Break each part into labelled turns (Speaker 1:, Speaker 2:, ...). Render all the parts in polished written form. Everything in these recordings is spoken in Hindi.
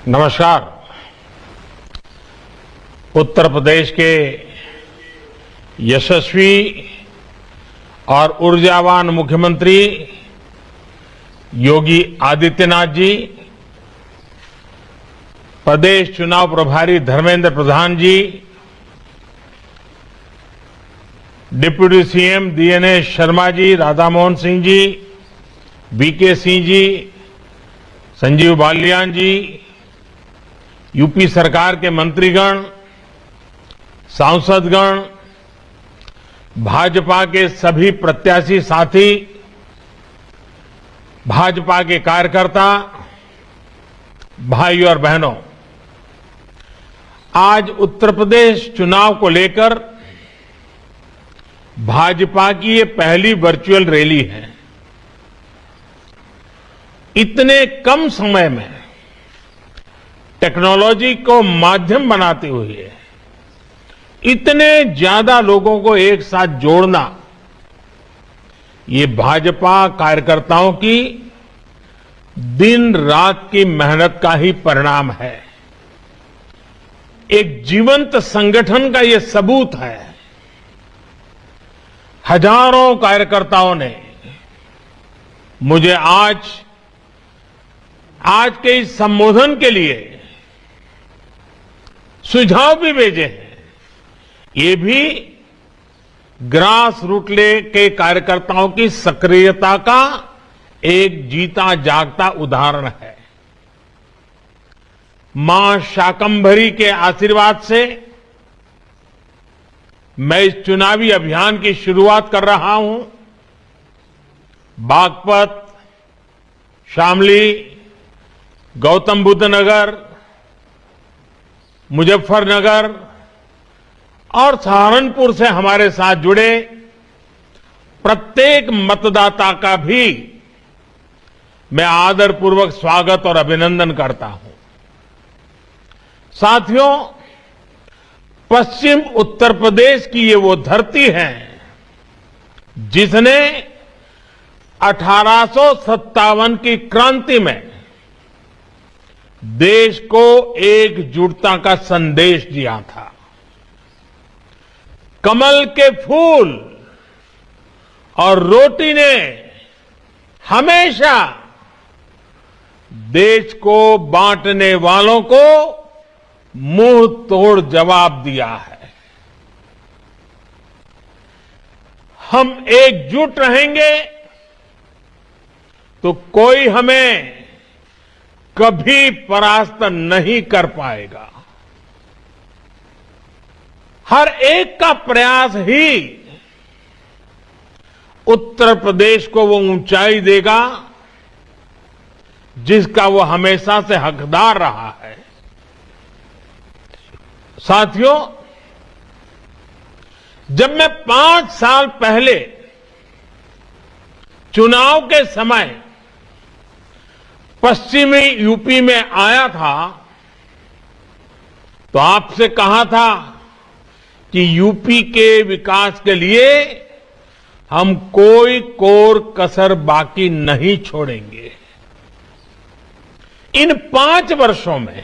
Speaker 1: नमस्कार। उत्तर प्रदेश के यशस्वी और ऊर्जावान मुख्यमंत्री योगी आदित्यनाथ जी, प्रदेश चुनाव प्रभारी धर्मेंद्र प्रधान जी, deputy CM DN Sharma ji, Radhamohan Singh ji, VK Singh ji, Sanjeev Balyan जी, यूपी सरकार के मंत्रीगण, सांसदगण, भाजपा के सभी प्रत्याशी साथी, भाजपा के कार्यकर्ता, भाई और बहनों, आज उत्तर प्रदेश चुनाव को लेकर भाजपा की ये पहली वर्चुअल रैली है। इतने कम समय में टेक्नोलॉजी को माध्यम बनाते हुए इतने ज्यादा लोगों को एक साथ जोड़ना, ये भाजपा कार्यकर्ताओं की दिन रात की मेहनत का ही परिणाम है। एक जीवंत संगठन का ये सबूत है। हजारों कार्यकर्ताओं ने मुझे आज के इस संबोधन के लिए सुझाव भी भेजे हैं। ये भी ग्रास रूट के कार्यकर्ताओं की सक्रियता का एक जीता जागता उदाहरण है। मां शाकंभरी के आशीर्वाद से मैं इस चुनावी अभियान की शुरुआत कर रहा हूं। बागपत, शामली, गौतम बुद्ध नगर, मुजफ्फरनगर और सहारनपुर से हमारे साथ जुड़े प्रत्येक मतदाता का भी मैं आदरपूर्वक स्वागत और अभिनंदन करता हूं। साथियों, पश्चिम उत्तर प्रदेश की ये वो धरती है जिसने 1857 की क्रांति में देश को एकजुटता का संदेश दिया था। कमल के फूल और रोटी ने हमेशा देश को बांटने वालों को मुंह तोड़ जवाब दिया है। हम एकजुट रहेंगे तो कोई हमें कभी परास्त नहीं कर पाएगा। हर एक का प्रयास ही उत्तर प्रदेश को वो ऊंचाई देगा जिसका वो हमेशा से हकदार रहा है। साथियों, जब मैं 5 साल पहले चुनाव के समय पश्चिमी यूपी में आया था तो आपसे कहा था कि यूपी के विकास के लिए हम कोई कोर कसर बाकी नहीं छोड़ेंगे। इन 5 वर्षों में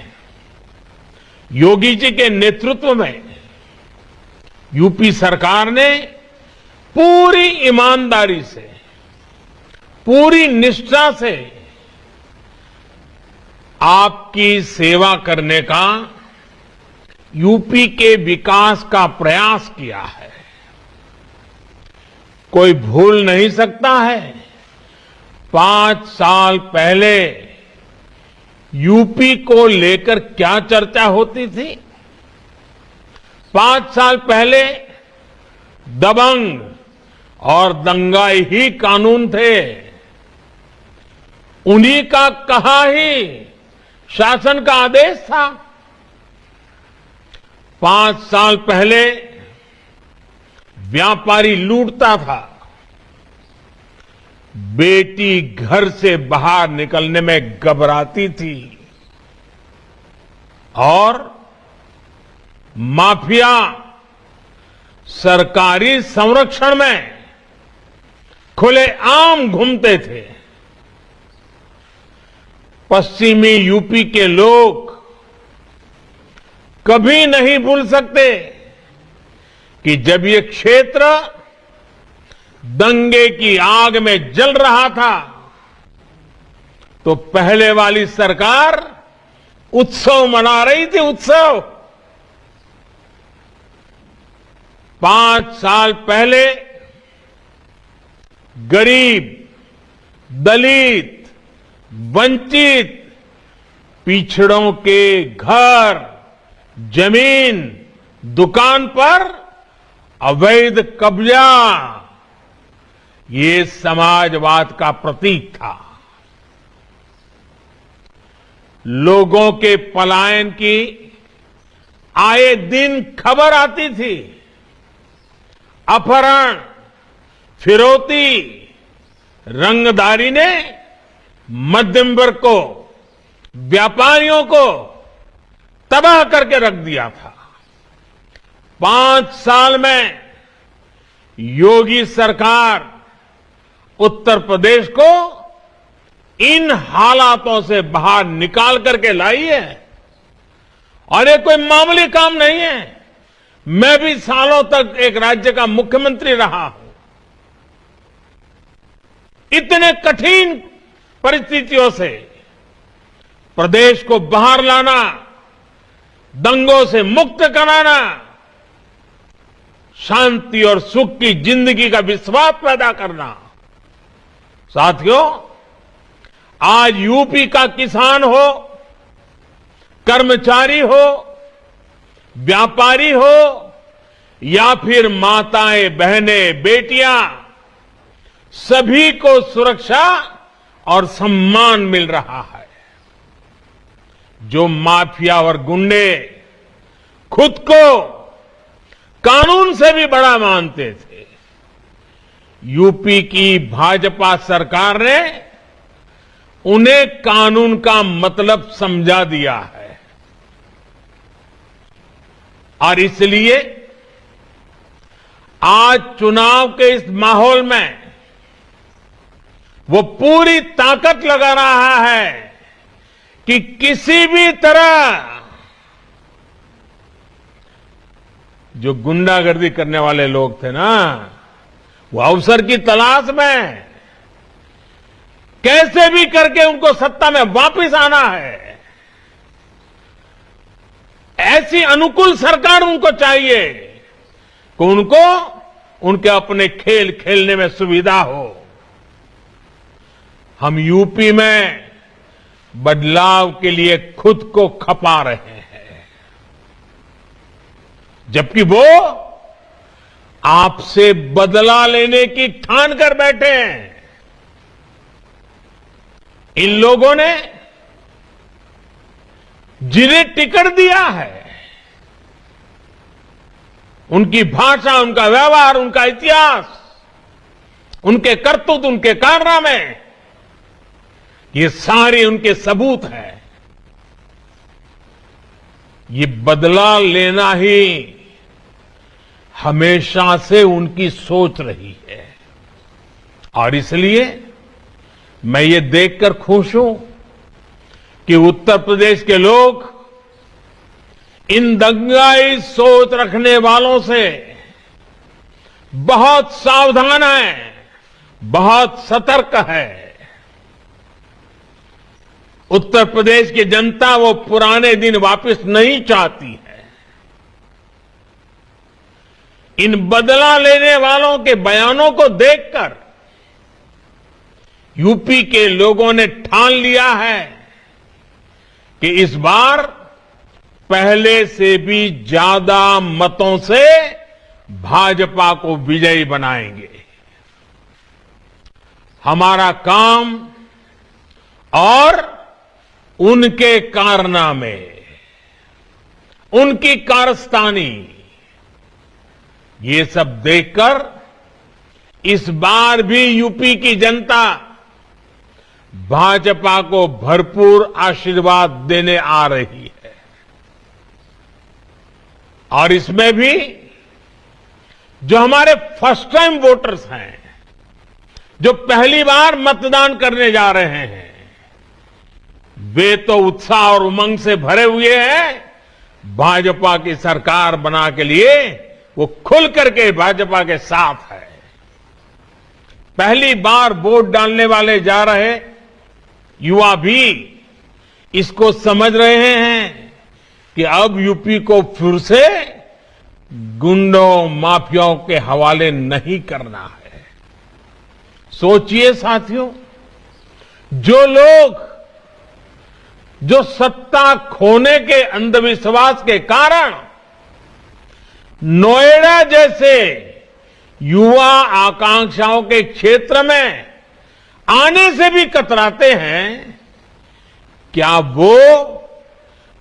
Speaker 1: योगी जी के नेतृत्व में यूपी सरकार ने पूरी ईमानदारी से, पूरी निष्ठा से आपकी सेवा करने का, यूपी के विकास का प्रयास किया है। कोई भूल नहीं सकता है 5 साल पहले यूपी को लेकर क्या चर्चा होती थी। 5 साल पहले दबंग और दंगाई ही कानून थे। उन्हीं का कहा ही शासन का आदेश था। 5 साल पहले व्यापारी लूटता था। बेटी घर से बाहर निकलने में घबराती थी और माफिया सरकारी संरक्षण में खुलेआम घूमते थे। पश्चिमी यूपी के लोग कभी नहीं भूल सकते कि जब ये क्षेत्र दंगे की आग में जल रहा था तो पहले वाली सरकार उत्सव मना रही थी, उत्सव। 5 साल पहले गरीब, दलित, वंचित, पिछड़ों के घर, जमीन, दुकान पर अवैध कब्जा, ये समाजवाद का प्रतीक था। लोगों के पलायन की आए दिन खबर आती थी। अपहरण, फिरौती, रंगदारी ने मध्यम वर्ग को, व्यापारियों को तबाह करके रख दिया था। 5 साल में योगी सरकार उत्तर प्रदेश को इन हालातों से बाहर निकाल करके लाई है और ये कोई मामूली काम नहीं है। मैं भी सालों तक एक राज्य का मुख्यमंत्री रहा हूं। इतने कठिन परिस्थितियों से प्रदेश को बाहर लाना, दंगों से मुक्त कराना, शांति और सुख की जिंदगी का विश्वास पैदा करना। साथियों, आज यूपी का किसान हो, कर्मचारी हो, व्यापारी हो या फिर माताएं, बहनें, बेटियां, सभी को सुरक्षा और सम्मान मिल रहा है। जो माफिया और गुंडे खुद को कानून से भी बड़ा मानते थे, यूपी की भाजपा सरकार ने उन्हें कानून का मतलब समझा दिया है और इसलिए आज चुनाव के इस माहौल में वो पूरी ताकत लगा रहा है कि किसी भी तरह जो गुंडागर्दी करने वाले लोग थे ना, वो अवसर की तलाश में कैसे भी करके उनको सत्ता में वापस आना है। ऐसी अनुकूल सरकार उनको चाहिए कि उनको उनके अपने खेल खेलने में सुविधा हो। हम यूपी में बदलाव के लिए खुद को खपा रहे हैं, जबकि वो आपसे बदला लेने की ठान कर बैठे हैं। इन लोगों ने जिन्हें टिकट दिया है, उनकी भाषा, उनका व्यवहार, उनका इतिहास, उनके करतूत, उनके कारनामे, ये सारे उनके सबूत हैं। ये बदला लेना ही हमेशा से उनकी सोच रही है और इसलिए मैं ये देखकर खुश हूं कि उत्तर प्रदेश के लोग इन दंगाई सोच रखने वालों से बहुत सावधान है, बहुत सतर्क है। उत्तर प्रदेश की जनता वो पुराने दिन वापस नहीं चाहती है। इन बदला लेने वालों के बयानों को देखकर यूपी के लोगों ने ठान लिया है कि इस बार पहले से भी ज्यादा मतों से भाजपा को विजयी बनाएंगे। हमारा काम और उनके कारनामे, उनकी कारस्तानी, ये सब देखकर इस बार भी यूपी की जनता भाजपा को भरपूर आशीर्वाद देने आ रही है और इसमें भी जो हमारे फर्स्ट टाइम वोटर्स हैं, जो पहली बार मतदान करने जा रहे हैं, वे तो उत्साह और उमंग से भरे हुए हैं। भाजपा की सरकार बना के लिए वो खुल करके भाजपा के साथ है। पहली बार वोट डालने वाले जा रहे युवा भी इसको समझ रहे हैं कि अब यूपी को फिर से गुंडों माफियाओं के हवाले नहीं करना है। सोचिए साथियों, जो सत्ता खोने के अंधविश्वास के कारण नोएडा जैसे युवा आकांक्षाओं के क्षेत्र में आने से भी कतराते हैं, क्या वो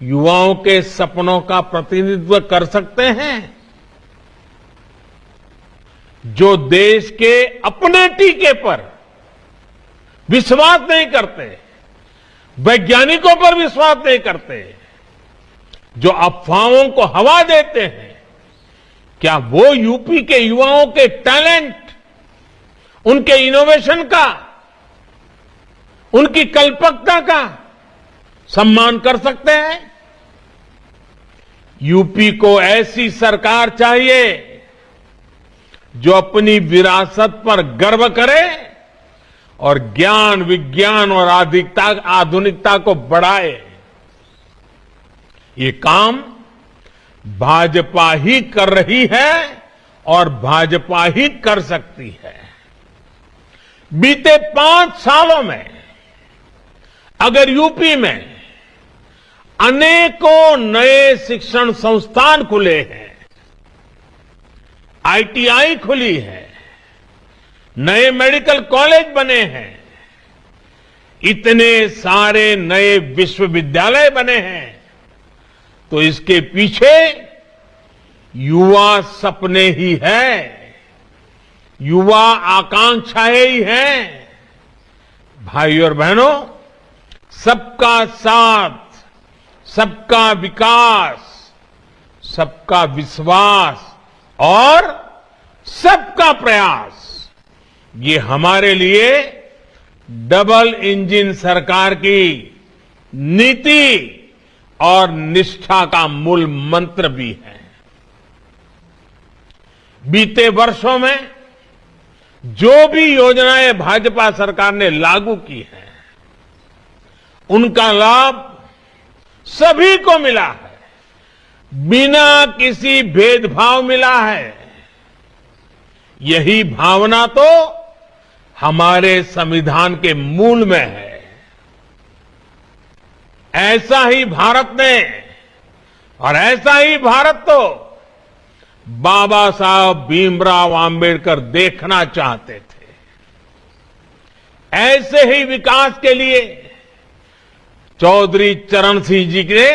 Speaker 1: युवाओं के सपनों का प्रतिनिधित्व कर सकते हैं? जो देश के अपने टीके पर विश्वास नहीं करते, वैज्ञानिकों पर विश्वास नहीं करते, जो अफवाहों को हवा देते हैं, क्या वो यूपी के युवाओं के टैलेंट, उनके इनोवेशन का, उनकी कल्पकता का सम्मान कर सकते हैं? यूपी को ऐसी सरकार चाहिए जो अपनी विरासत पर गर्व करे और ज्ञान, विज्ञान और आधुनिकता को बढ़ाए। ये काम भाजपा ही कर रही है और भाजपा ही कर सकती है। बीते 5 सालों में अगर यूपी में अनेकों नए शिक्षण संस्थान खुले हैं, आईटीआई खुली है, नए मेडिकल कॉलेज बने हैं, इतने सारे नए विश्वविद्यालय बने हैं, तो इसके पीछे युवा सपने ही है, युवा आकांक्षाएं ही हैं। भाई और बहनों, सबका साथ, सबका विकास, सबका विश्वास और सबका प्रयास, ये हमारे लिए डबल इंजन सरकार की नीति और निष्ठा का मूल मंत्र भी है। बीते वर्षों में जो भी योजनाएं भाजपा सरकार ने लागू की हैं, उनका लाभ सभी को मिला है, बिना किसी भेदभाव मिला है। यही भावना तो हमारे संविधान के मूल में है। ऐसा ही भारत ने और ऐसा ही भारत तो बाबा साहब भीमराव आंबेडकर देखना चाहते थे। ऐसे ही विकास के लिए चौधरी चरण सिंह जी ने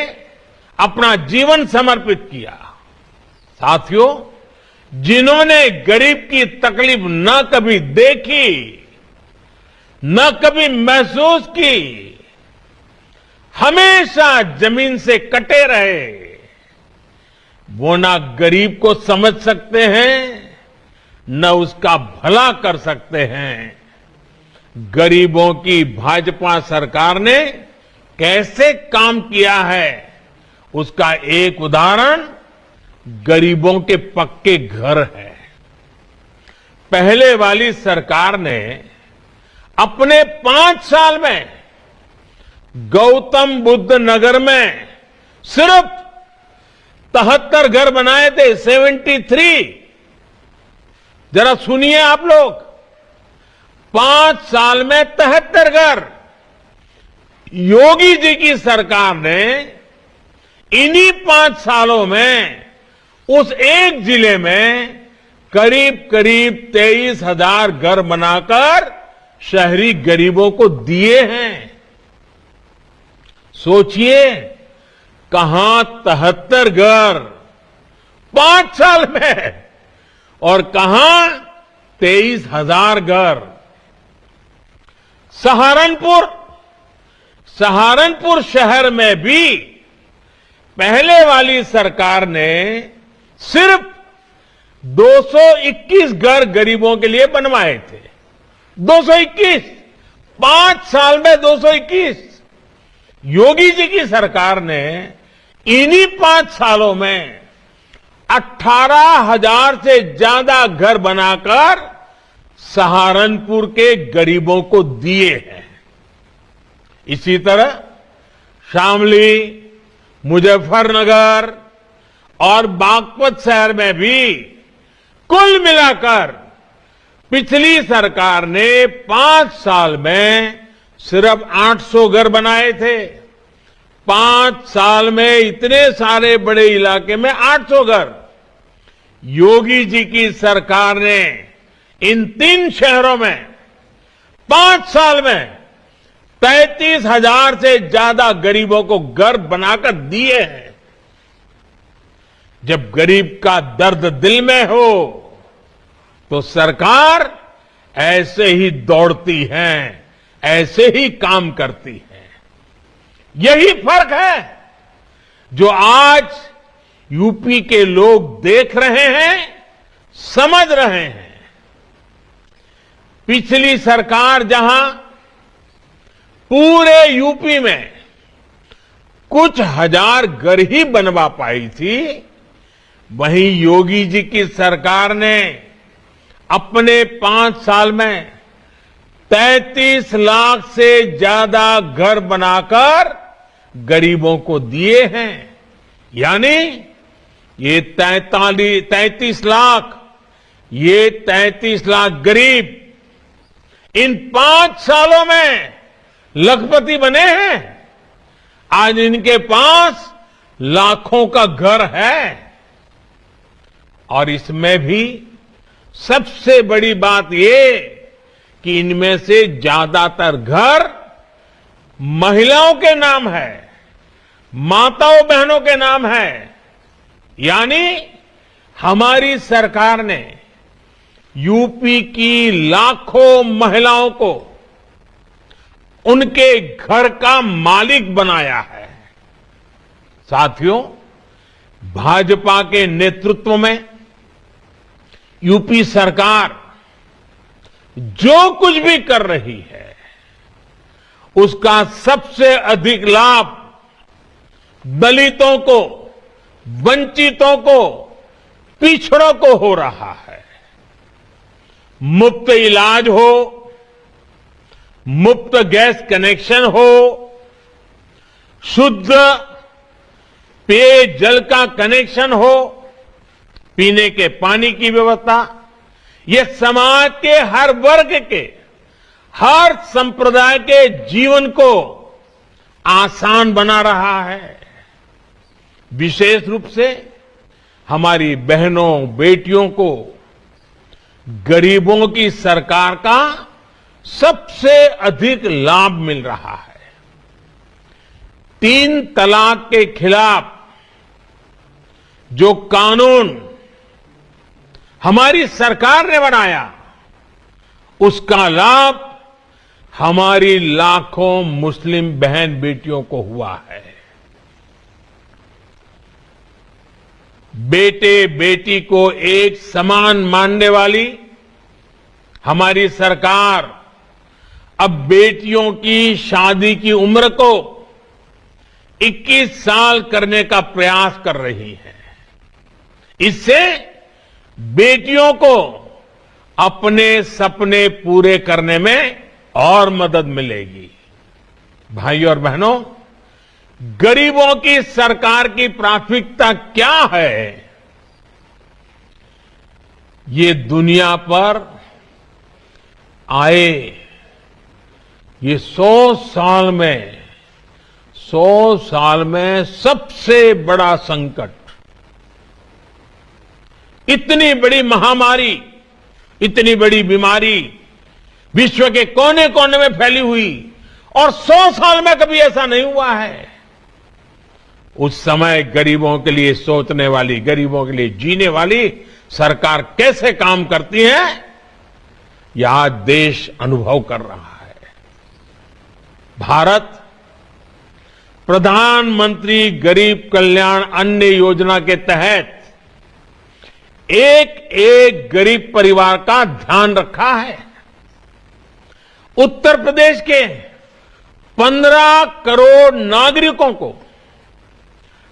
Speaker 1: अपना जीवन समर्पित किया। साथियों, जिन्होंने गरीब की तकलीफ न कभी देखी, न कभी महसूस की, हमेशा जमीन से कटे रहे, वो ना गरीब को समझ सकते हैं, न उसका भला कर सकते हैं। गरीबों की भाजपा सरकार ने कैसे काम किया है, उसका एक उदाहरण गरीबों के पक्के घर है। पहले वाली सरकार ने अपने 5 साल में गौतम बुद्ध नगर में सिर्फ 73 घर बनाए थे, 73। जरा सुनिए आप लोग, 5 साल में 73 घर। योगी जी की सरकार ने इन्हीं 5 सालों में उस एक जिले में करीब करीब 23,000 घर बनाकर शहरी गरीबों को दिए हैं। सोचिए, कहां 73 घर 5 साल में और कहां 23,000 घर। सहारनपुर शहर में भी पहले वाली सरकार ने सिर्फ 221 घर गरीबों के लिए बनवाए थे। 221, 5 साल में 221। योगी जी की सरकार ने इन्हीं 5 सालों में 18,000 से ज्यादा घर बनाकर सहारनपुर के गरीबों को दिए हैं। इसी तरह शामली, मुजफ्फरनगर और बागपत शहर में भी कुल मिलाकर पिछली सरकार ने 5 साल में सिर्फ 800 घर बनाए थे। 5 साल में इतने सारे बड़े इलाके में 800 घर। योगी जी की सरकार ने इन 3 शहरों में 5 साल में 33,000 से ज्यादा गरीबों को घर बनाकर दिए हैं। जब गरीब का दर्द दिल में हो तो सरकार ऐसे ही दौड़ती है, ऐसे ही काम करती है। यही फर्क है जो आज यूपी के लोग देख रहे हैं, समझ रहे हैं। पिछली सरकार जहां पूरे यूपी में कुछ हजार घर ही बनवा पाई थी, वहीं योगी जी की सरकार ने अपने 5 साल में 33 लाख से ज्यादा घर बनाकर गरीबों को दिए हैं। यानी ये 33 लाख गरीब इन 5 सालों में लखपति बने हैं। आज इनके पास लाखों का घर है। और इसमें भी सबसे बड़ी बात ये कि इनमें से ज्यादातर घर महिलाओं के नाम है, माताओं बहनों के नाम है। यानी हमारी सरकार ने यूपी की लाखों महिलाओं को उनके घर का मालिक बनाया है। साथियों, भाजपा के नेतृत्व में यूपी सरकार जो कुछ भी कर रही है, उसका सबसे अधिक लाभ दलितों को, वंचितों को, पिछड़ों को हो रहा है। मुफ्त इलाज हो, मुफ्त गैस कनेक्शन हो, शुद्ध पेयजल का कनेक्शन हो, पीने के पानी की व्यवस्था, ये समाज के हर वर्ग के, हर संप्रदाय के जीवन को आसान बना रहा है। विशेष रूप से हमारी बहनों, बेटियों को गरीबों की सरकार का सबसे अधिक लाभ मिल रहा है। 3 तलाक के खिलाफ जो कानून हमारी सरकार ने बनाया, उसका लाभ हमारी लाखों मुस्लिम बहन बेटियों को हुआ है। बेटे बेटी को एक समान मानने वाली हमारी सरकार अब बेटियों की शादी की उम्र को 21 साल करने का प्रयास कर रही है। इससे बेटियों को अपने सपने पूरे करने में और मदद मिलेगी। भाइयों और बहनों, गरीबों की सरकार की प्राथमिकता क्या है? ये दुनिया पर आए ये 100 साल में सबसे बड़ा संकट, इतनी बड़ी महामारी, इतनी बड़ी बीमारी विश्व के कोने कोने में फैली हुई, और 100 साल में कभी ऐसा नहीं हुआ है। उस समय गरीबों के लिए सोचने वाली, गरीबों के लिए जीने वाली सरकार कैसे काम करती है, यह आज देश अनुभव कर रहा है। भारत प्रधानमंत्री गरीब कल्याण अन्न योजना के तहत एक एक गरीब परिवार का ध्यान रखा है। उत्तर प्रदेश के 15 करोड़ नागरिकों को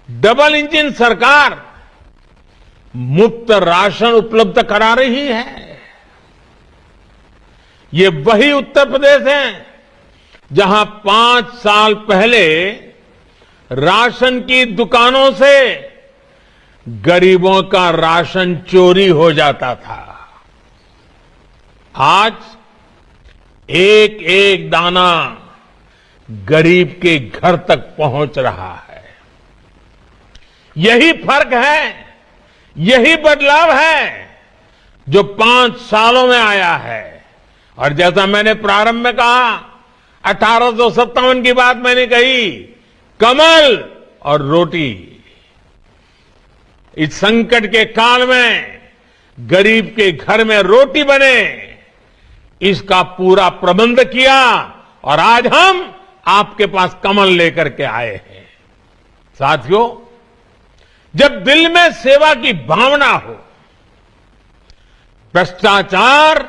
Speaker 1: डबल इंजन सरकार मुफ्त राशन उपलब्ध करा रही है। ये वही उत्तर प्रदेश है जहां 5 साल पहले राशन की दुकानों से गरीबों का राशन चोरी हो जाता था। आज एक एक दाना गरीब के घर तक पहुंच रहा है। यही फर्क है, यही बदलाव है जो 5 सालों में आया है। और जैसा मैंने प्रारंभ में कहा, 1857 की बात मैंने कही, कमल और रोटी। इस संकट के काल में गरीब के घर में रोटी बने, इसका पूरा प्रबंध किया और आज हम आपके पास कमल लेकर के आए हैं। साथियों, जब दिल में सेवा की भावना हो, भ्रष्टाचार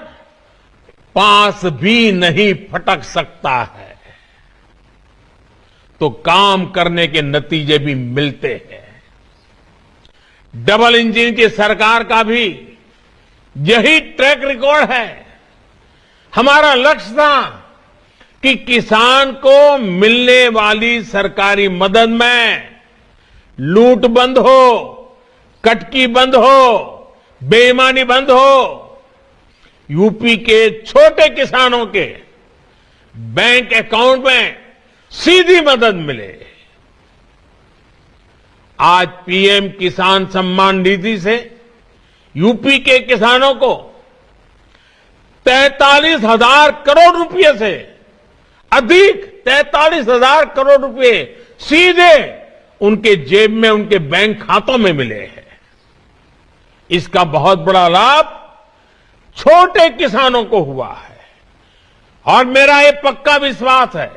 Speaker 1: पास भी नहीं फटक सकता है, तो काम करने के नतीजे भी मिलते हैं। डबल इंजन की सरकार का भी यही ट्रैक रिकॉर्ड है। हमारा लक्ष्य था कि किसान को मिलने वाली सरकारी मदद में लूट बंद हो, कटकी बंद हो, बेईमानी बंद हो। यूपी के छोटे किसानों के बैंक अकाउंट में सीधी मदद मिले। आज पीएम किसान सम्मान निधि से यूपी के किसानों को 43,000 करोड़ रुपए से अधिक, 43,000 करोड़ रुपए सीधे उनके जेब में, उनके बैंक खातों में मिले हैं। इसका बहुत बड़ा लाभ छोटे किसानों को हुआ है और मेरा ये पक्का विश्वास है,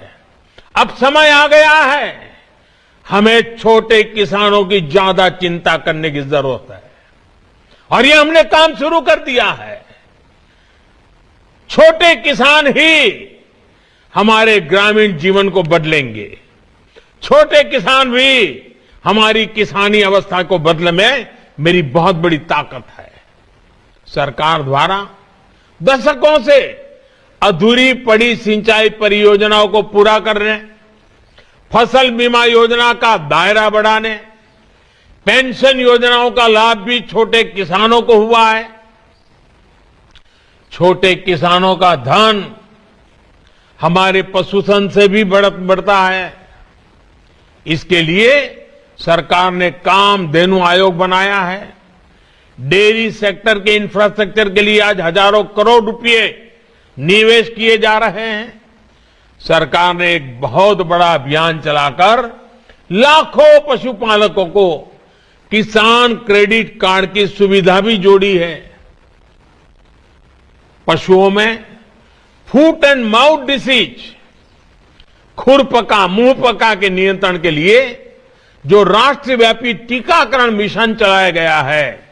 Speaker 1: अब समय आ गया है, हमें छोटे किसानों की ज्यादा चिंता करने की जरूरत है और ये हमने काम शुरू कर दिया है। छोटे किसान ही हमारे ग्रामीण जीवन को बदलेंगे। छोटे किसान भी हमारी किसानी अवस्था को बदलने में मेरी बहुत बड़ी ताकत है। सरकार द्वारा दशकों से अधूरी पड़ी सिंचाई परियोजनाओं को पूरा करने, फसल बीमा योजना का दायरा बढ़ाने, पेंशन योजनाओं का लाभ भी छोटे किसानों को हुआ है। छोटे किसानों का धन हमारे पशुधन से भी बढ़ता है। इसके लिए सरकार ने कामधेनु आयोग बनाया है। डेयरी सेक्टर के इंफ्रास्ट्रक्चर के लिए आज हजारों करोड़ रुपए निवेश किए जा रहे हैं। सरकार ने एक बहुत बड़ा अभियान चलाकर लाखों पशुपालकों को किसान क्रेडिट कार्ड की सुविधा भी जोड़ी है। पशुओं में फुट एंड माउथ डिसीज, खुरपका, मुंहपका के नियंत्रण के लिए जो राष्ट्रव्यापी टीकाकरण मिशन चलाया गया है,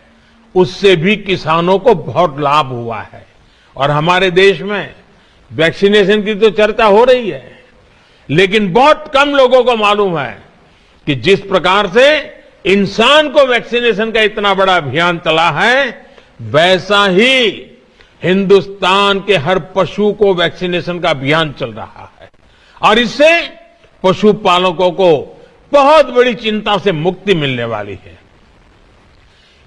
Speaker 1: उससे भी किसानों को बहुत लाभ हुआ है। और हमारे देश में वैक्सीनेशन की तो चर्चा हो रही है, लेकिन बहुत कम लोगों को मालूम है कि जिस प्रकार से इंसान को वैक्सीनेशन का इतना बड़ा अभियान चला है, वैसा ही हिंदुस्तान के हर पशु को वैक्सीनेशन का अभियान चल रहा है और इससे पशुपालकों को बहुत बड़ी चिंता से मुक्ति मिलने वाली है।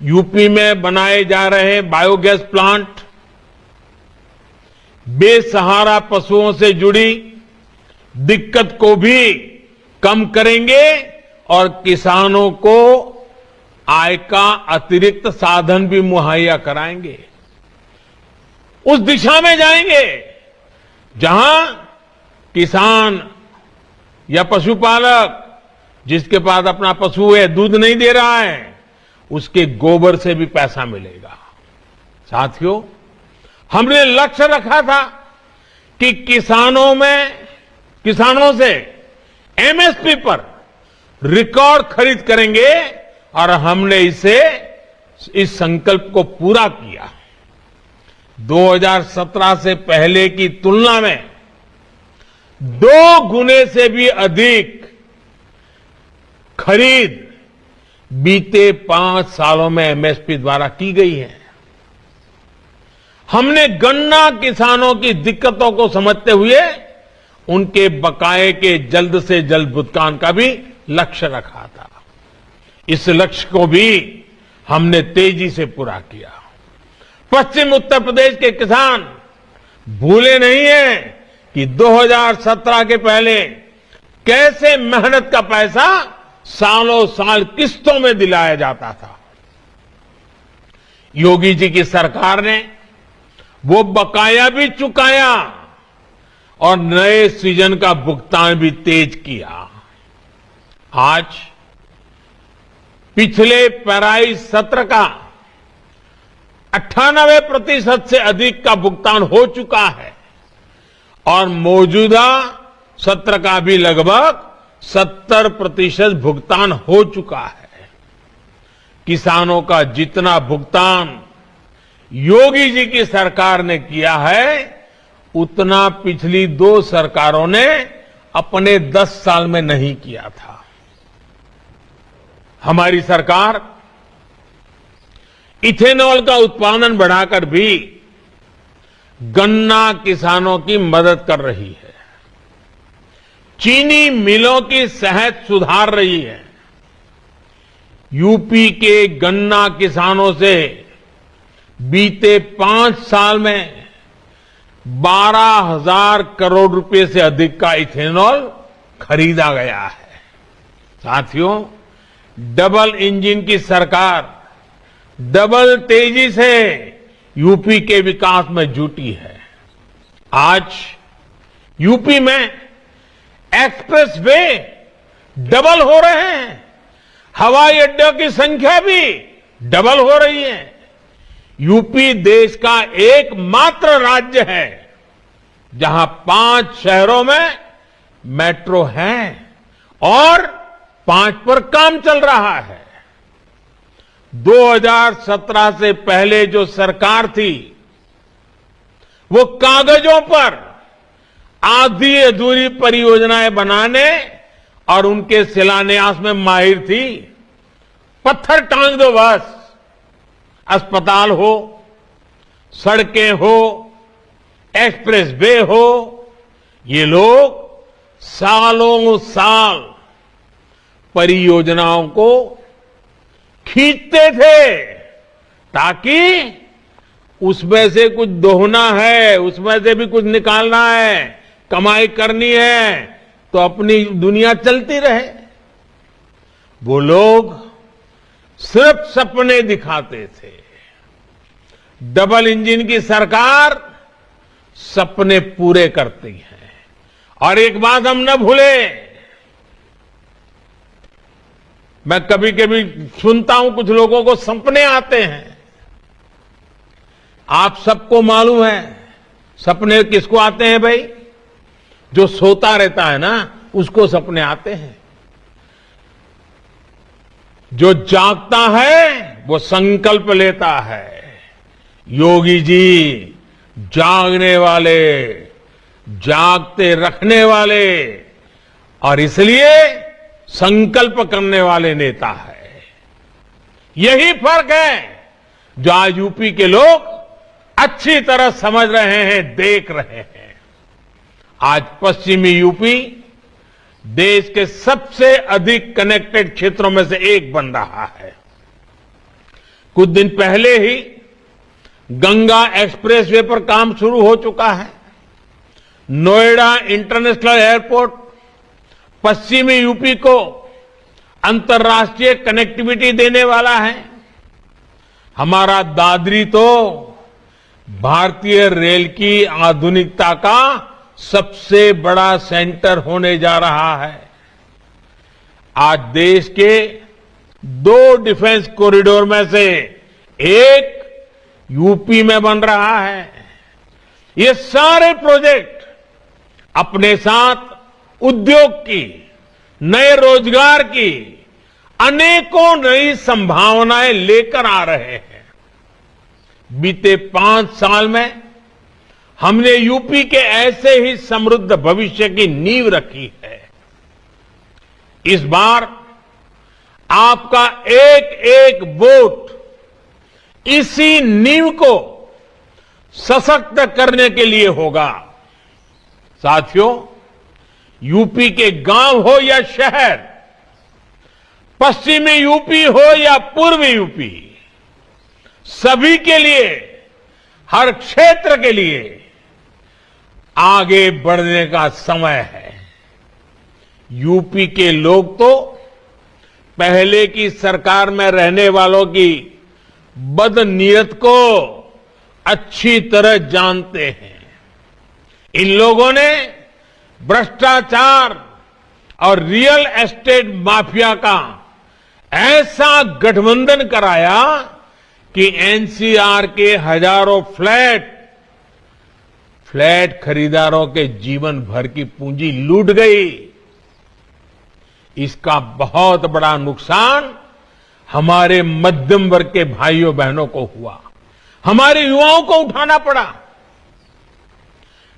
Speaker 1: यूपी में बनाए जा रहे बायोगैस प्लांट बेसहारा पशुओं से जुड़ी दिक्कत को भी कम करेंगे और किसानों को आय का अतिरिक्त साधन भी मुहैया कराएंगे। उस दिशा में जाएंगे जहां किसान या पशुपालक जिसके पास अपना पशु है, दूध नहीं दे रहा है, उसके गोबर से भी पैसा मिलेगा। साथियों, हमने लक्ष्य रखा था कि किसानों से एमएसपी पर रिकॉर्ड खरीद करेंगे और हमने इस संकल्प को पूरा किया। 2017 से पहले की तुलना में 2 गुने से भी अधिक खरीद बीते 5 सालों में एमएसपी द्वारा की गई है। हमने गन्ना किसानों की दिक्कतों को समझते हुए उनके बकाये के जल्द से जल्द भुगतान का भी लक्ष्य रखा था। इस लक्ष्य को भी हमने तेजी से पूरा किया। पश्चिम उत्तर प्रदेश के किसान भूले नहीं हैं कि 2017 के पहले कैसे मेहनत का पैसा सालों साल किस्तों में दिलाया जाता था। योगी जी की सरकार ने वो बकाया भी चुकाया और नए सीजन का भुगतान भी तेज किया। आज पिछले पेराई सत्र का 98% से अधिक का भुगतान हो चुका है और मौजूदा सत्र का भी लगभग 70% भुगतान हो चुका है। किसानों का जितना भुगतान योगी जी की सरकार ने किया है उतना पिछली 2 सरकारों ने अपने 10 साल में नहीं किया था। हमारी सरकार इथेनॉल का उत्पादन बढ़ाकर भी गन्ना किसानों की मदद कर रही है। चीनी मिलों की सेहत सुधार रही है। यूपी के गन्ना किसानों से बीते 5 साल में 12,000 करोड़ रुपए से अधिक का इथेनॉल खरीदा गया है। साथियों, डबल इंजन की सरकार डबल तेजी से यूपी के विकास में जुटी है। आज यूपी में एक्सप्रेस वे डबल हो रहे हैं, हवाई अड्डों की संख्या भी डबल हो रही है। यूपी देश का एकमात्र राज्य है जहां 5 शहरों में मेट्रो है और 5 पर काम चल रहा है। 2017 से पहले जो सरकार थी वो कागजों पर आधी अधूरी परियोजनाएं बनाने और उनके शिलान्यास में माहिर थी। पत्थर टांग दो बस, अस्पताल हो, सड़कें हो, एक्सप्रेस वे हो, ये लोग सालों साल परियोजनाओं को खींचते थे ताकि उसमें से कुछ दोहना है, उसमें से भी कुछ निकालना है, कमाई करनी है तो अपनी दुनिया चलती रहे। वो लोग सिर्फ सपने दिखाते थे। डबल इंजन की सरकार सपने पूरे करती है। और एक बात हम न भूले, मैं कभी कभी सुनता हूं कुछ लोगों को सपने आते हैं। आप सबको मालूम है सपने किसको आते हैं भाई? जो सोता रहता है ना उसको सपने आते हैं। जो जागता है वो संकल्प लेता है। योगी जी जागने वाले, जागते रखने वाले और इसलिए संकल्प करने वाले नेता है। यही फर्क है जो आज यूपी के लोग अच्छी तरह समझ रहे हैं, देख रहे हैं। आज पश्चिमी यूपी देश के सबसे अधिक कनेक्टेड क्षेत्रों में से एक बन रहा है। कुछ दिन पहले ही गंगा एक्सप्रेसवे पर काम शुरू हो चुका है। नोएडा इंटरनेशनल एयरपोर्ट पश्चिमी यूपी को अंतर्राष्ट्रीय कनेक्टिविटी देने वाला है। हमारा दादरी तो भारतीय रेल की आधुनिकता का सबसे बड़ा सेंटर होने जा रहा है। आज देश के 2 डिफेंस कॉरिडोर में से एक यूपी में बन रहा है। ये सारे प्रोजेक्ट अपने साथ उद्योग की, नए रोजगार की अनेकों नई संभावनाएं लेकर आ रहे हैं। बीते 5 साल में हमने यूपी के ऐसे ही समृद्ध भविष्य की नींव रखी है। इस बार आपका एक एक वोट इसी नींव को सशक्त करने के लिए होगा। साथियों, यूपी के गांव हो या शहर, पश्चिमी यूपी हो या पूर्वी यूपी, सभी के लिए, हर क्षेत्र के लिए आगे बढ़ने का समय है। यूपी के लोग तो पहले की सरकार में रहने वालों की बदनीयत को अच्छी तरह जानते हैं। इन लोगों ने भ्रष्टाचार और रियल एस्टेट माफिया का ऐसा गठबंधन कराया कि एनसीआर के हजारों फ्लैट खरीदारों के जीवन भर की पूंजी लूट गई। इसका बहुत बड़ा नुकसान हमारे मध्यम वर्ग के भाइयों बहनों को हुआ, हमारे युवाओं को उठाना पड़ा।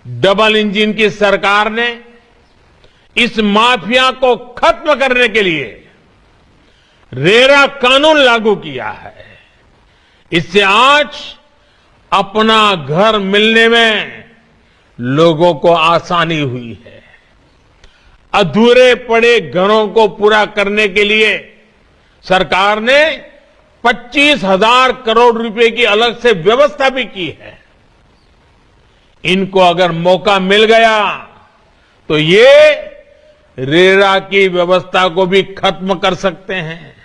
Speaker 1: डबल इंजन की सरकार ने इस माफिया को खत्म करने के लिए रेरा कानून लागू किया है। इससे आज अपना घर मिलने में लोगों को आसानी हुई है। अधूरे पड़े घरों को पूरा करने के लिए सरकार ने 25,000 करोड़ रुपए की अलग से व्यवस्था भी की है। इनको अगर मौका मिल गया तो ये रेरा की व्यवस्था को भी खत्म कर सकते हैं।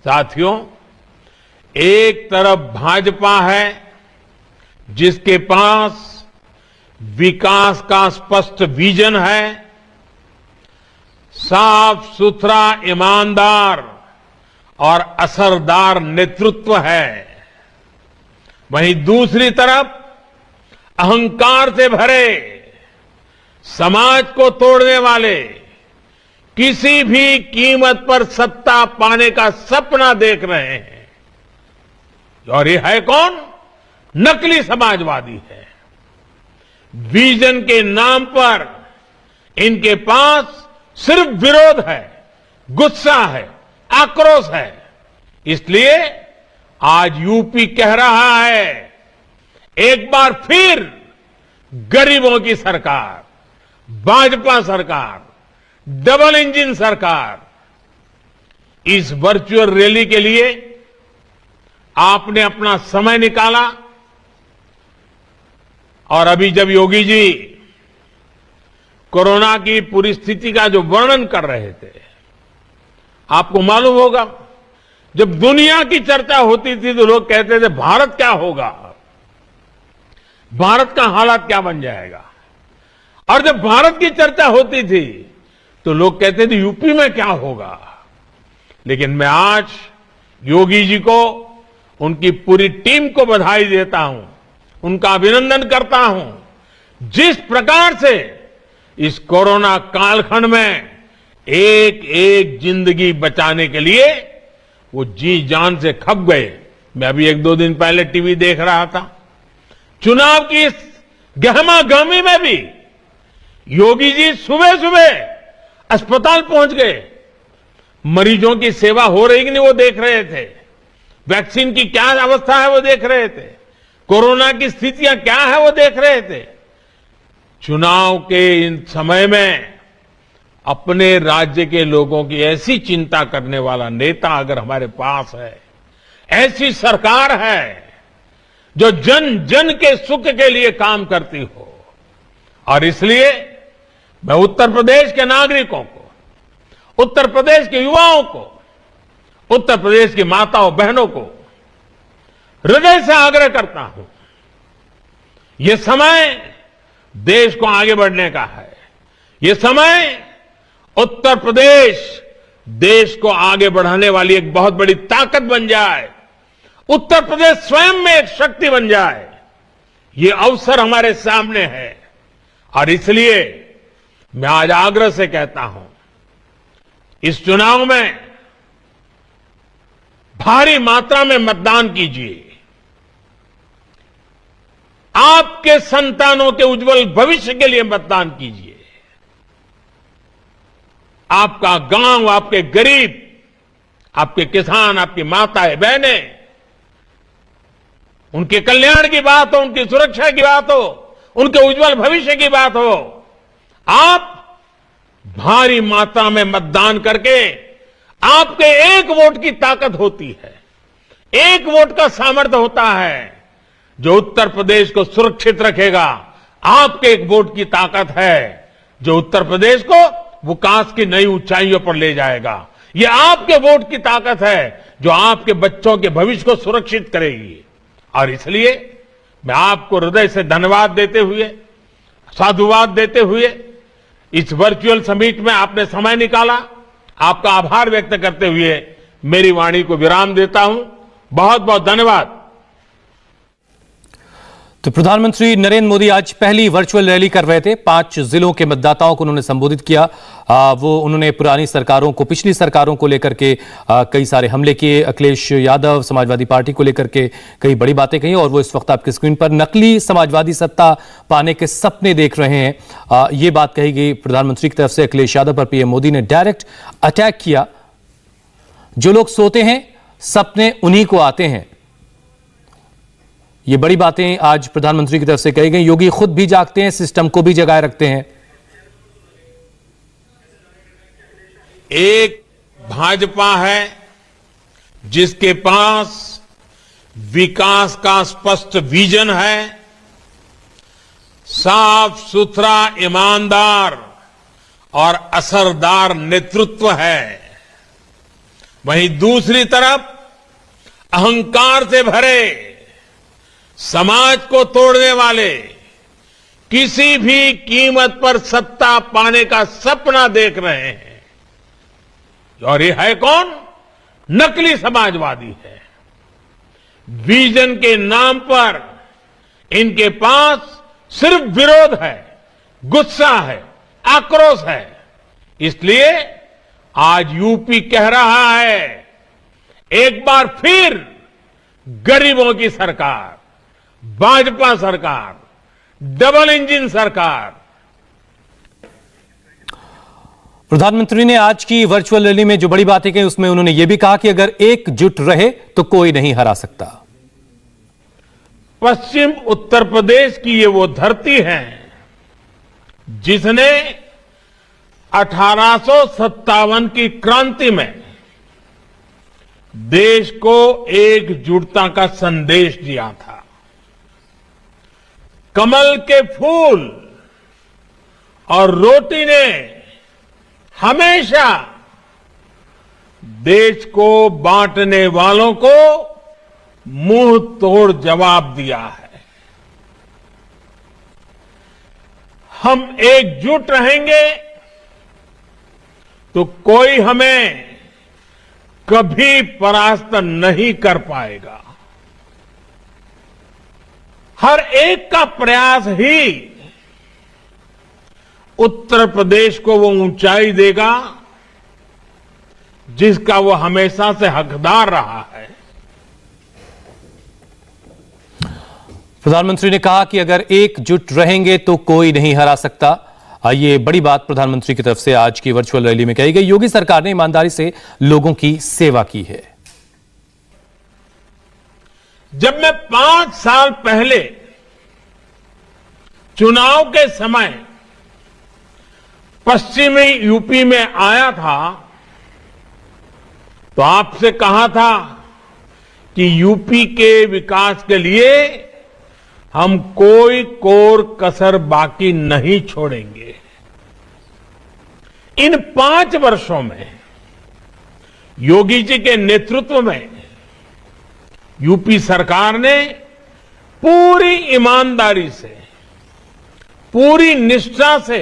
Speaker 1: साथियों, एक तरफ भाजपा है जिसके पास विकास का स्पष्ट विजन है, साफ सुथरा, ईमानदार और असरदार नेतृत्व है। वहीं दूसरी तरफ अहंकार से भरे, समाज को तोड़ने वाले, किसी भी कीमत पर सत्ता पाने का सपना देख रहे हैं। और ये है कौन? नकली समाजवादी है। विजन के नाम पर इनके पास सिर्फ विरोध है, गुस्सा है, आक्रोश है। इसलिए आज यूपी कह रहा है, एक बार फिर गरीबों की सरकार, भाजपा सरकार, डबल इंजन सरकार। इस वर्चुअल रैली के लिए आपने अपना समय निकाला और अभी जब योगी जी कोरोना की पूरी स्थिति का जो वर्णन कर रहे थे, आपको मालूम होगा, जब दुनिया की चर्चा होती थी तो लोग कहते थे भारत क्या होगा, भारत का हालात क्या बन जाएगा। और जब भारत की चर्चा होती थी तो लोग कहते थे यूपी में क्या होगा। लेकिन मैं आज योगी जी को, उनकी पूरी टीम को बधाई देता हूं, उनका अभिनंदन करता हूं। जिस प्रकार से इस कोरोना कालखंड में एक एक जिंदगी बचाने के लिए वो जी जान से खप गए। मैं अभी 1-2 दिन पहले टीवी देख रहा था, चुनाव की इस गहमा गहमी में भी योगी जी सुबह सुबह अस्पताल पहुंच गए, मरीजों की सेवा हो रही कि नहीं वो देख रहे थे, वैक्सीन की क्या अवस्था है वो देख रहे थे, कोरोना की स्थितियां क्या है वो देख रहे थे। चुनाव के इन समय में अपने राज्य के लोगों की ऐसी चिंता करने वाला नेता अगर हमारे पास है, ऐसी सरकार है जो जन जन के सुख के लिए काम करती हो। और इसलिए मैं उत्तर प्रदेश के नागरिकों को, उत्तर प्रदेश के युवाओं को, उत्तर प्रदेश की माताओं बहनों को हृदय से आग्रह करता हूं, यह समय देश को आगे बढ़ने का है। यह समय उत्तर प्रदेश देश को आगे बढ़ाने वाली एक बहुत बड़ी ताकत बन जाए, उत्तर प्रदेश स्वयं में एक शक्ति बन जाए। यह अवसर हमारे सामने है। और इसलिए मैं आज आग्रह से कहता हूं, इस चुनाव में भारी मात्रा में मतदान कीजिए। आप आपके संतानों के उज्जवल भविष्य के लिए मतदान कीजिए। आपका गांव, आपके गरीब, आपके किसान, आपकी माताएं बहनें, उनके कल्याण की बात हो, उनकी सुरक्षा की बात हो, उनके उज्जवल भविष्य की बात हो, आप भारी मात्रा में मतदान करके, आपके एक वोट की ताकत होती है, एक वोट का सामर्थ्य होता है जो उत्तर प्रदेश को सुरक्षित रखेगा। आपके एक वोट की ताकत है जो उत्तर प्रदेश को विकास की नई ऊंचाइयों पर ले जाएगा। यह आपके वोट की ताकत है जो आपके बच्चों के भविष्य को सुरक्षित करेगी। और इसलिए मैं आपको हृदय से धन्यवाद देते हुए, साधुवाद देते हुए, इस वर्चुअल समिट में आपने समय निकाला, आपका आभार व्यक्त करते हुए मेरी वाणी को विराम देता हूं। बहुत बहुत धन्यवाद।
Speaker 2: तो प्रधानमंत्री नरेंद्र मोदी आज पहली वर्चुअल रैली कर रहे थे। 5 जिलों के मतदाताओं को उन्होंने संबोधित किया। उन्होंने पुरानी सरकारों को, पिछली सरकारों को लेकर के कई सारे हमले किए। अखिलेश यादव, समाजवादी पार्टी को लेकर के कई बड़ी बातें कही और वो इस वक्त आपकी स्क्रीन पर नकली समाजवादी सत्ता पाने के सपने देख रहे हैं। ये बात कही गई प्रधानमंत्री की तरफ से। अखिलेश यादव पर पीएम मोदी ने डायरेक्ट अटैक किया। जो लोग सोते हैं सपने उन्हीं को आते हैं। ये बड़ी बातें आज प्रधानमंत्री की तरफ से कही गई। योगी खुद भी जागते हैं, सिस्टम को भी जगाए रखते हैं।
Speaker 1: एक भाजपा है जिसके पास विकास का स्पष्ट विजन है, साफ सुथरा, ईमानदार और असरदार नेतृत्व है। वहीं दूसरी तरफ अहंकार से भरे, समाज को तोड़ने वाले, किसी भी कीमत पर सत्ता पाने का सपना देख रहे हैं। और ये है कौन? नकली समाजवादी है। विजन के नाम पर इनके पास सिर्फ विरोध है, गुस्सा है, आक्रोश है। इसलिए आज यूपी कह रहा है, एक बार फिर गरीबों की सरकार, भाजपा सरकार, डबल इंजन सरकार।
Speaker 2: प्रधानमंत्री ने आज की वर्चुअल रैली में जो बड़ी बातें कही उसमें उन्होंने यह भी कहा कि अगर एकजुट रहे तो कोई नहीं हरा सकता।
Speaker 1: पश्चिम उत्तर प्रदेश की ये वो धरती है जिसने 1857 की क्रांति में देश को एकजुटता का संदेश दिया था। कमल के फूल और रोटी ने हमेशा देश को बांटने वालों को मुंह तोड़ जवाब दिया है। हम एकजुट रहेंगे तो कोई हमें कभी परास्त नहीं कर पाएगा। हर एक का प्रयास ही उत्तर प्रदेश को वो ऊंचाई देगा जिसका वो हमेशा से हकदार रहा है।
Speaker 2: प्रधानमंत्री ने कहा कि अगर एकजुट रहेंगे तो कोई नहीं हरा सकता। ये बड़ी बात प्रधानमंत्री की तरफ से आज की वर्चुअल रैली में कही गई। योगी सरकार ने ईमानदारी से लोगों की सेवा की है।
Speaker 1: जब मैं 5 साल पहले चुनाव के समय पश्चिमी यूपी में आया था तो आपसे कहा था कि यूपी के विकास के लिए हम कोई कोर कसर बाकी नहीं छोड़ेंगे। इन 5 वर्षों में योगी जी के नेतृत्व में यूपी सरकार ने पूरी ईमानदारी से, पूरी निष्ठा से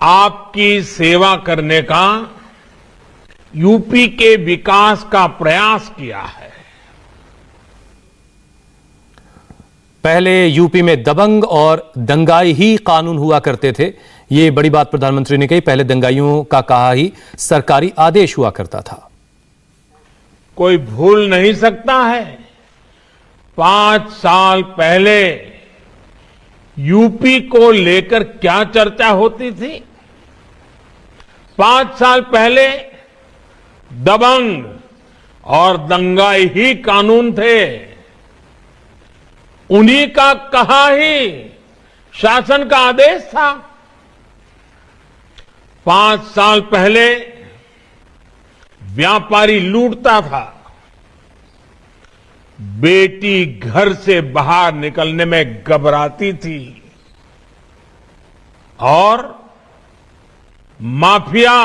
Speaker 1: आपकी सेवा करने का, यूपी के विकास का प्रयास किया है।
Speaker 2: पहले यूपी में दबंग और दंगाई ही कानून हुआ करते थे। ये बड़ी बात प्रधानमंत्री ने कही। पहले दंगाइयों का कहा ही सरकारी आदेश हुआ करता था।
Speaker 1: कोई भूल नहीं सकता है 5 साल पहले यूपी को लेकर क्या चर्चा होती थी? 5 साल पहले दबंग और दंगाई ही कानून थे। उन्हीं का कहा ही शासन का आदेश था। 5 साल पहले व्यापारी लूटता था। बेटी घर से बाहर निकलने में घबराती थी और माफिया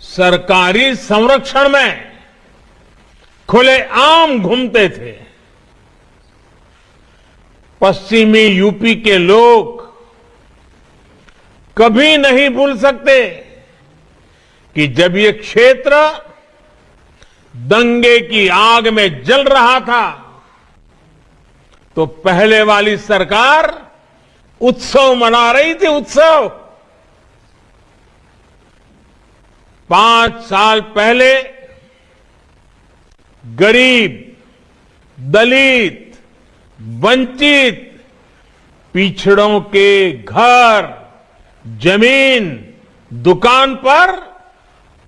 Speaker 1: सरकारी संरक्षण में खुलेआम घूमते थे। पश्चिमी यूपी के लोग कभी नहीं भूल सकते कि जब ये क्षेत्र दंगे की आग में जल रहा था तो पहले वाली सरकार उत्सव मना रही थी। उत्सव 5 साल पहले गरीब, दलित, वंचित, पिछड़ों के घर, जमीन, दुकान पर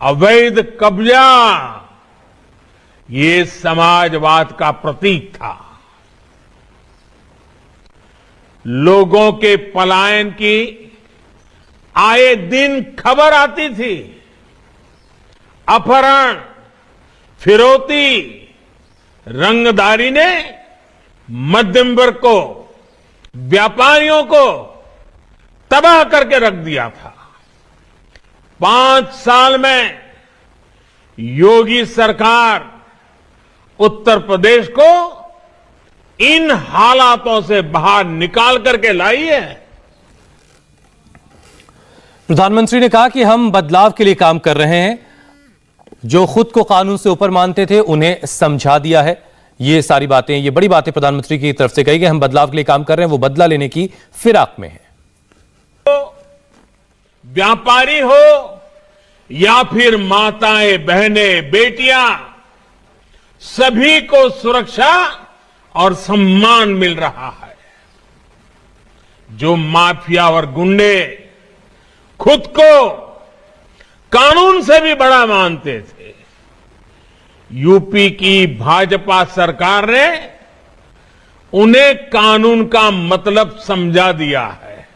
Speaker 1: अवैध कब्जा ये समाजवाद का प्रतीक था। लोगों के पलायन की आए दिन खबर आती थी। अपहरण, फिरौती, रंगदारी ने मध्यम वर्ग को, व्यापारियों को तबाह करके रख दिया था। 5 साल में योगी सरकार उत्तर प्रदेश को इन हालातों से बाहर निकाल करके लाई है।
Speaker 2: प्रधानमंत्री ने कहा कि हम बदलाव के लिए काम कर रहे हैं। जो खुद को कानून से ऊपर मानते थे उन्हें समझा दिया है। ये सारी बातें, ये बड़ी बातें प्रधानमंत्री की तरफ से कही गई। हम बदलाव के लिए काम कर रहे हैं, वो बदला लेने की फिराक में है।
Speaker 1: व्यापारी हो या फिर माताएं, बहनें, बेटियां, सभी को सुरक्षा और सम्मान मिल रहा है। जो माफिया और गुंडे खुद को कानून से भी बड़ा मानते थे, यूपी की भाजपा सरकार ने उन्हें कानून का मतलब समझा दिया है।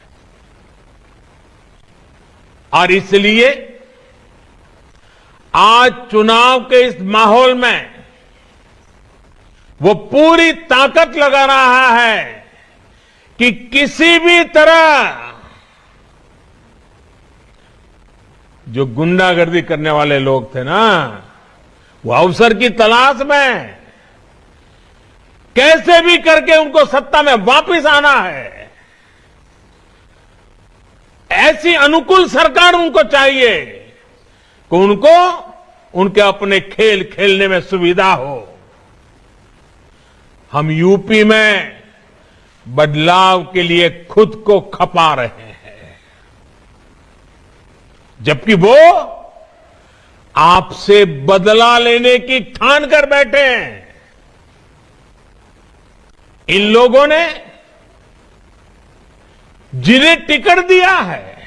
Speaker 1: और इसलिए आज चुनाव के इस माहौल में वो पूरी ताकत लगा रहा है कि किसी भी तरह जो गुंडागर्दी करने वाले लोग थे ना, वो अवसर की तलाश में कैसे भी करके उनको सत्ता में वापस आना है। ऐसी अनुकूल सरकार उनको चाहिए कि उनको उनके अपने खेल खेलने में सुविधा हो। हम यूपी में बदलाव के लिए खुद को खपा रहे हैं, जबकि वो आपसे बदला लेने की ठान कर बैठे हैं। इन लोगों ने जिन्हें टिकट दिया है,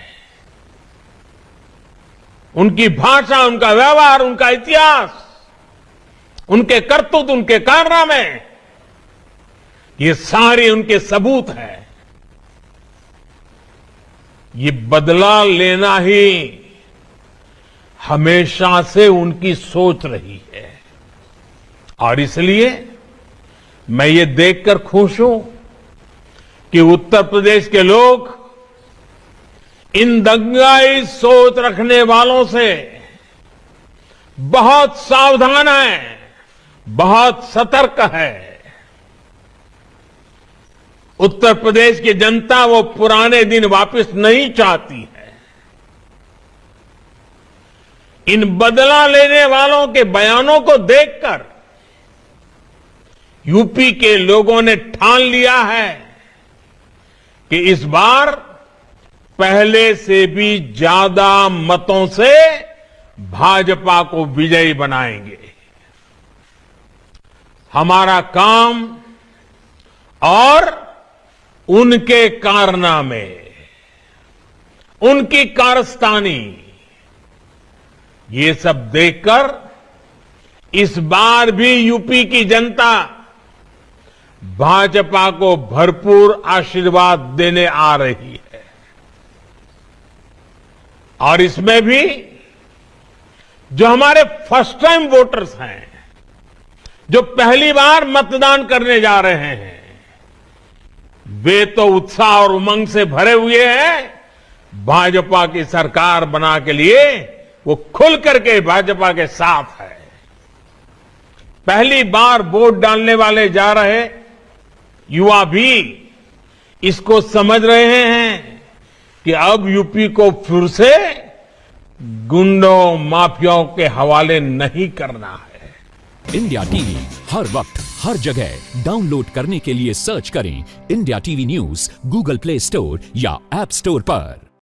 Speaker 1: उनकी भाषा, उनका व्यवहार, उनका इतिहास, उनके करतूत, उनके कारनामे, ये सारे उनके सबूत हैं। ये बदला लेना ही हमेशा से उनकी सोच रही है। और इसलिए मैं ये देखकर खुश हूं कि उत्तर प्रदेश के लोग इन दंगाई सोच रखने वालों से बहुत सावधान है, बहुत सतर्क है। उत्तर प्रदेश की जनता वो पुराने दिन वापस नहीं चाहती है। इन बदला लेने वालों के बयानों को देखकर यूपी के लोगों ने ठान लिया है कि इस बार पहले से भी ज्यादा मतों से भाजपा को विजयी बनाएंगे। हमारा काम और उनके कारनामे, उनकी कारस्तानी, ये सब देखकर इस बार भी यूपी की जनता भाजपा को भरपूर आशीर्वाद देने आ रही है। और इसमें भी जो हमारे फर्स्ट टाइम वोटर्स हैं, जो पहली बार मतदान करने जा रहे हैं, वे तो उत्साह और उमंग से भरे हुए हैं। भाजपा की सरकार बना के लिए वो खुल करके भाजपा के साथ है। पहली बार वोट डालने वाले जा रहे युवा भी इसको समझ रहे हैं कि अब यूपी को फिर से गुंडों, माफियाओं के हवाले नहीं करना है।
Speaker 3: इंडिया टीवी हर वक्त हर जगह डाउनलोड करने के लिए सर्च करें India TV news Google play store या ऐप स्टोर पर।